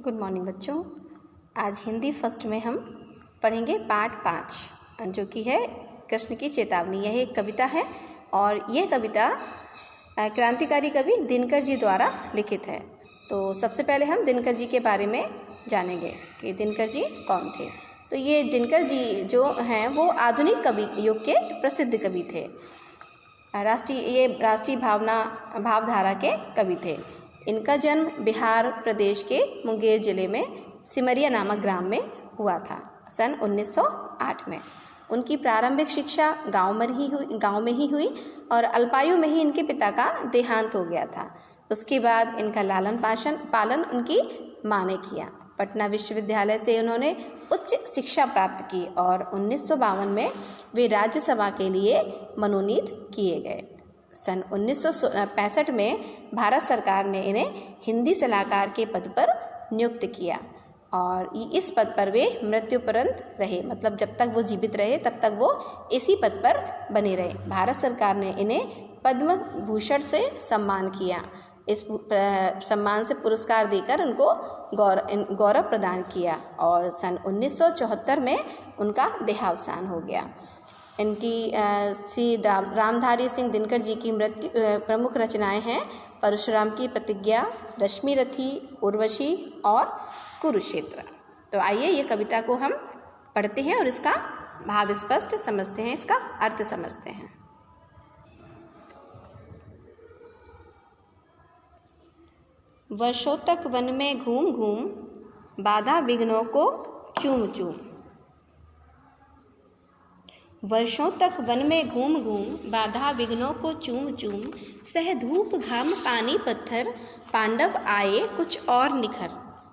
Good morning बच्चों। आज Hindi first में हम पढ़ेंगे पाठ 5 जो कि है कृष्ण की चेतावनी। यह एक कविता है और यह कविता क्रांतिकारी कवि दिनकर जी द्वारा लिखित है। तो सबसे पहले हम दिनकर जी के बारे में जानेंगे कि दिनकर जी कौन थे। तो ये दिनकर जी जो हैं वो आधुनिक कवि युग के प्रसिद्ध कवि थे। राष्ट्रीय भावधारा के कवि थे। इनका जन्म बिहार प्रदेश के मुंगेर जिले में सिमरिया नामक ग्राम में हुआ था सन 1908 में। उनकी प्रारंभिक शिक्षा गांव में ही हुई और अल्पायु में ही इनके पिता का देहांत हो गया था। उसके बाद इनका लालन पालन उनकी माँ ने किया। पटना विश्वविद्यालय से उन्होंने उच्च शिक्षा प्राप्त की और 1952 में वे राज्यसभा के लिए मनोनीत किए गए। सन 1965 में भारत सरकार ने इन्हें हिंदी सलाहकार के पद पर नियुक्त किया और इस पद पर वे मृत्युपर्यंत रहे। मतलब जब तक वो जीवित रहे तब तक वो इसी पद पर बने रहे। भारत सरकार ने इन्हें पद्म भूषण से सम्मान किया। इस सम्मान से पुरस्कार देकर उनको गौरव प्रदान किया और सन 1974 में उनका देहावसान हो गया। इनकी श्री रामधारी सिंह दिनकर जी की प्रमुख रचनाएं हैं परशुराम की प्रतिज्ञा, रश्मि रथी, उर्वशी और कुरुक्षेत्र। तो आइए ये कविता को हम पढ़ते हैं और इसका भाव स्पष्ट समझते हैं, इसका अर्थ समझते हैं। वर्षों तक वन में घूम घूम बाधा विघ्नों को चूम चूम। वर्षों तक वन में घूम घूम बाधा विघ्नों को चूम चूम, सह धूप घाम पानी पत्थर, पांडव आए कुछ और निखर।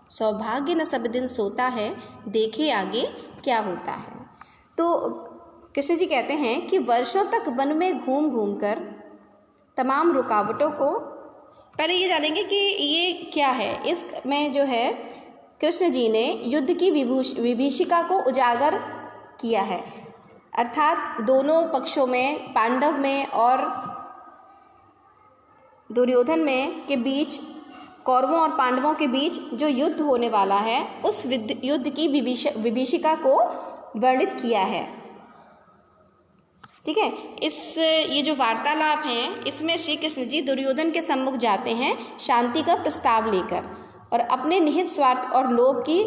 सौभाग्य न सब दिन सोता है, देखे आगे क्या होता है। तो कृष्ण जी कहते हैं कि वर्षों तक वन में घूम घूम कर तमाम रुकावटों को, पहले ये जानेंगे कि ये क्या है। इसमें जो है कृष्ण जी ने युद्ध की विभीषिका को उजागर किया है। अर्थात दोनों पक्षों में, पांडव में और दुर्योधन में के बीच, कौरवों और पांडवों के बीच जो युद्ध होने वाला है उस युद्ध की विभीषिका को वर्णित किया है। ठीक है। ये जो वार्तालाप है इसमें श्री कृष्ण जी दुर्योधन के सम्मुख जाते हैं शांति का प्रस्ताव लेकर, और अपने निहित स्वार्थ और लोभ की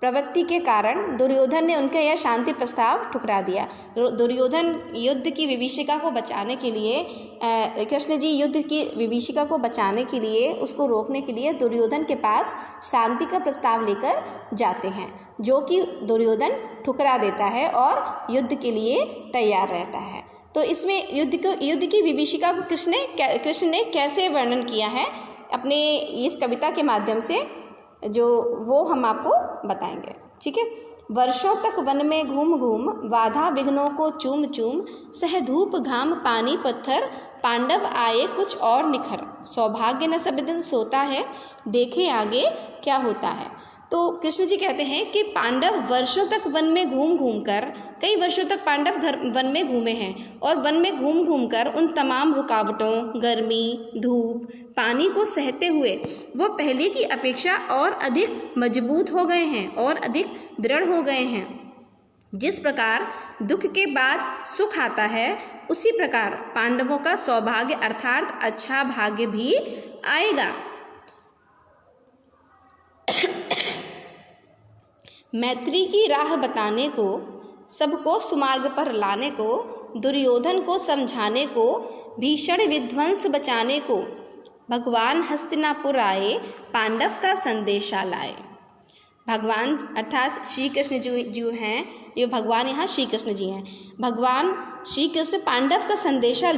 प्रवृत्ति के कारण दुर्योधन ने उनका यह शांति प्रस्ताव ठुकरा दिया। दुर्योधन युद्ध की विभीषिका को बचाने के लिए, कृष्ण जी युद्ध की विभीषिका को बचाने के लिए, उसको रोकने के लिए दुर्योधन के पास शांति का प्रस्ताव लेकर जाते हैं, जो कि दुर्योधन ठुकरा देता है और युद्ध के लिए तैयार रहता है। तो इसमें युद्ध की विभीषिका को कृष्ण ने कैसे वर्णन किया है अपने इस कविता के माध्यम से, जो वो हम आपको बताएंगे। ठीक है। वर्षों तक वन में घूम घूम बाधा विघ्नों को चूम चूम, सह धूप घाम पानी पत्थर, पांडव आए कुछ और निखर। सौभाग्य न सब दिन सोता है, देखे आगे क्या होता है। तो कृष्ण जी कहते हैं कि पांडव वर्षों तक वन में घूम घूम कर, कई वर्षों तक पांडव वन में घूमे हैं और वन में घूम घूम कर उन तमाम रुकावटों, गर्मी, धूप, पानी को सहते हुए वो पहले की अपेक्षा और अधिक मजबूत हो गए हैं और अधिक दृढ़ हो गए हैं। जिस प्रकार दुख के बाद सुख आता है, उसी प्रकार पांडवों का सौभाग्य अर्थात अच्छा भाग्य भी आएगा। मैत्री की राह बताने को, सबको सुमार्ग पर लाने को, दुर्योधन को समझाने को, भीषण विध्वंस बचाने को, भगवान हस्तिनापुर आए, पांडव का संदेशा लाए। भगवान अर्थात श्री कृष्ण जो हैं, ये भगवान यहाँ श्री कृष्ण जी हैं। भगवान श्री कृष्ण पांडव का संदेशा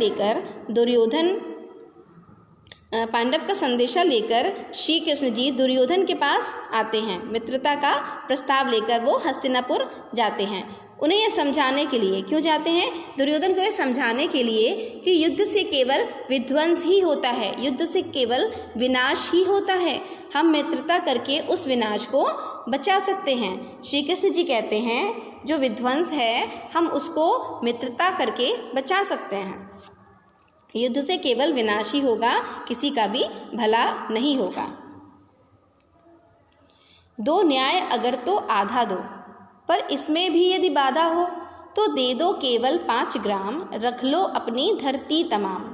लेकर श्री कृष्ण जी दुर्योधन के पास आते हैं। मित्रता का प्रस्ताव लेकर वो हस्तिनापुर जाते हैं। उन्हें यह समझाने के लिए, क्यों जाते हैं? दुर्योधन को यह समझाने के लिए कि युद्ध से केवल विध्वंस ही होता है, युद्ध से केवल विनाश ही होता है। हम मित्रता करके उस विनाश को बचा सकते हैं। श्री कृष्ण जी कहते हैं जो विध्वंस है हम उसको मित्रता करके बचा सकते हैं। युद्ध से केवल विनाश ही होगा, किसी का भी भला नहीं होगा। दो न्याय अगर तो आधा दो, पर इसमें भी यदि बाधा हो तो दे दो केवल 5 ग्राम, रख लो अपनी धरती तमाम।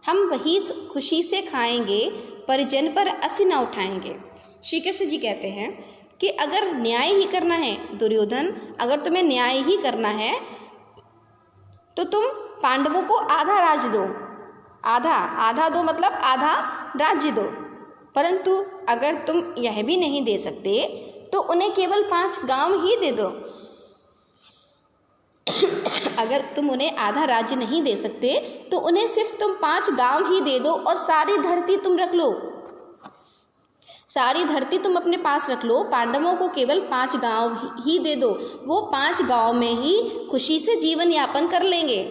हम वही खुशी से खाएंगे, परिजन पर असी न उठाएंगे। श्री कृष्ण जी कहते हैं कि अगर न्याय ही करना है दुर्योधन, अगर तुम्हें न्याय ही करना है तो तुम पांडवों को आधा राज्य दो, आधा दो मतलब आधा राज्य दो। परंतु अगर तुम यह भी नहीं दे सकते तो उन्हें केवल 5 गांव ही दे दो। अगर तुम उन्हें आधा राज्य नहीं दे सकते तो उन्हें सिर्फ तुम 5 गांव ही दे दो और सारी धरती तुम रख लो, सारी धरती तुम अपने पास रख लो। पांडवों को केवल 5 गांव ही दे दो, वो 5 गांव में ही खुशी से जीवन यापन कर लेंगे,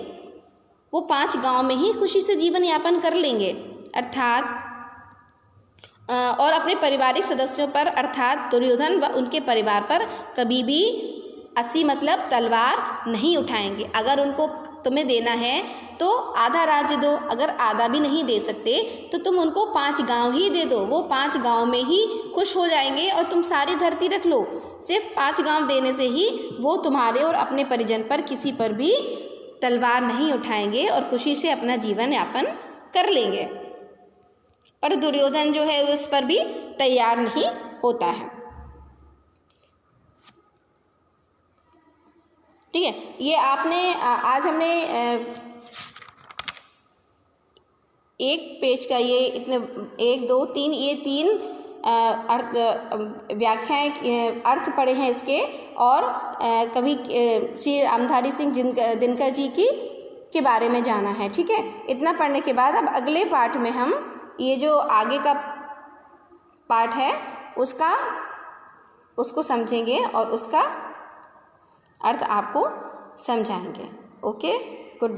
वो 5 गांव में ही खुशी से जीवन यापन कर लेंगे। अर्थात और अपने पारिवारिक सदस्यों पर अर्थात दुर्योधन व उनके परिवार पर कभी भी असी मतलब तलवार नहीं उठाएंगे। अगर उनको तुम्हें देना है तो आधा राज्य दो, अगर आधा भी नहीं दे सकते तो तुम उनको 5 गांव ही दे दो, वो 5 गांव में ही खुश हो जाएंगे और तुम सारी धरती रख लो। सिर्फ 5 गांव देने से ही वो तुम्हारे और अपने परिजन पर किसी पर भी तलवार नहीं उठाएंगे और खुशी से अपना जीवन यापन कर लेंगे। पर दुर्योधन जो है उस पर भी तैयार नहीं होता है। ठीक है, ये आपने आज हमने एक पेज का ये इतने 1 2 3 ये 3 व्याख्याएं अर्थ पढ़े हैं इसके, और कभी श्री रामधारी सिंह दिनकर जी के बारे में जाना है। ठीक है, इतना पढ़ने के बाद अब अगले पाठ में हम ये जो आगे का पाठ है उसको समझेंगे और उसका अर्थ आपको समझाएंगे। Okay, good day.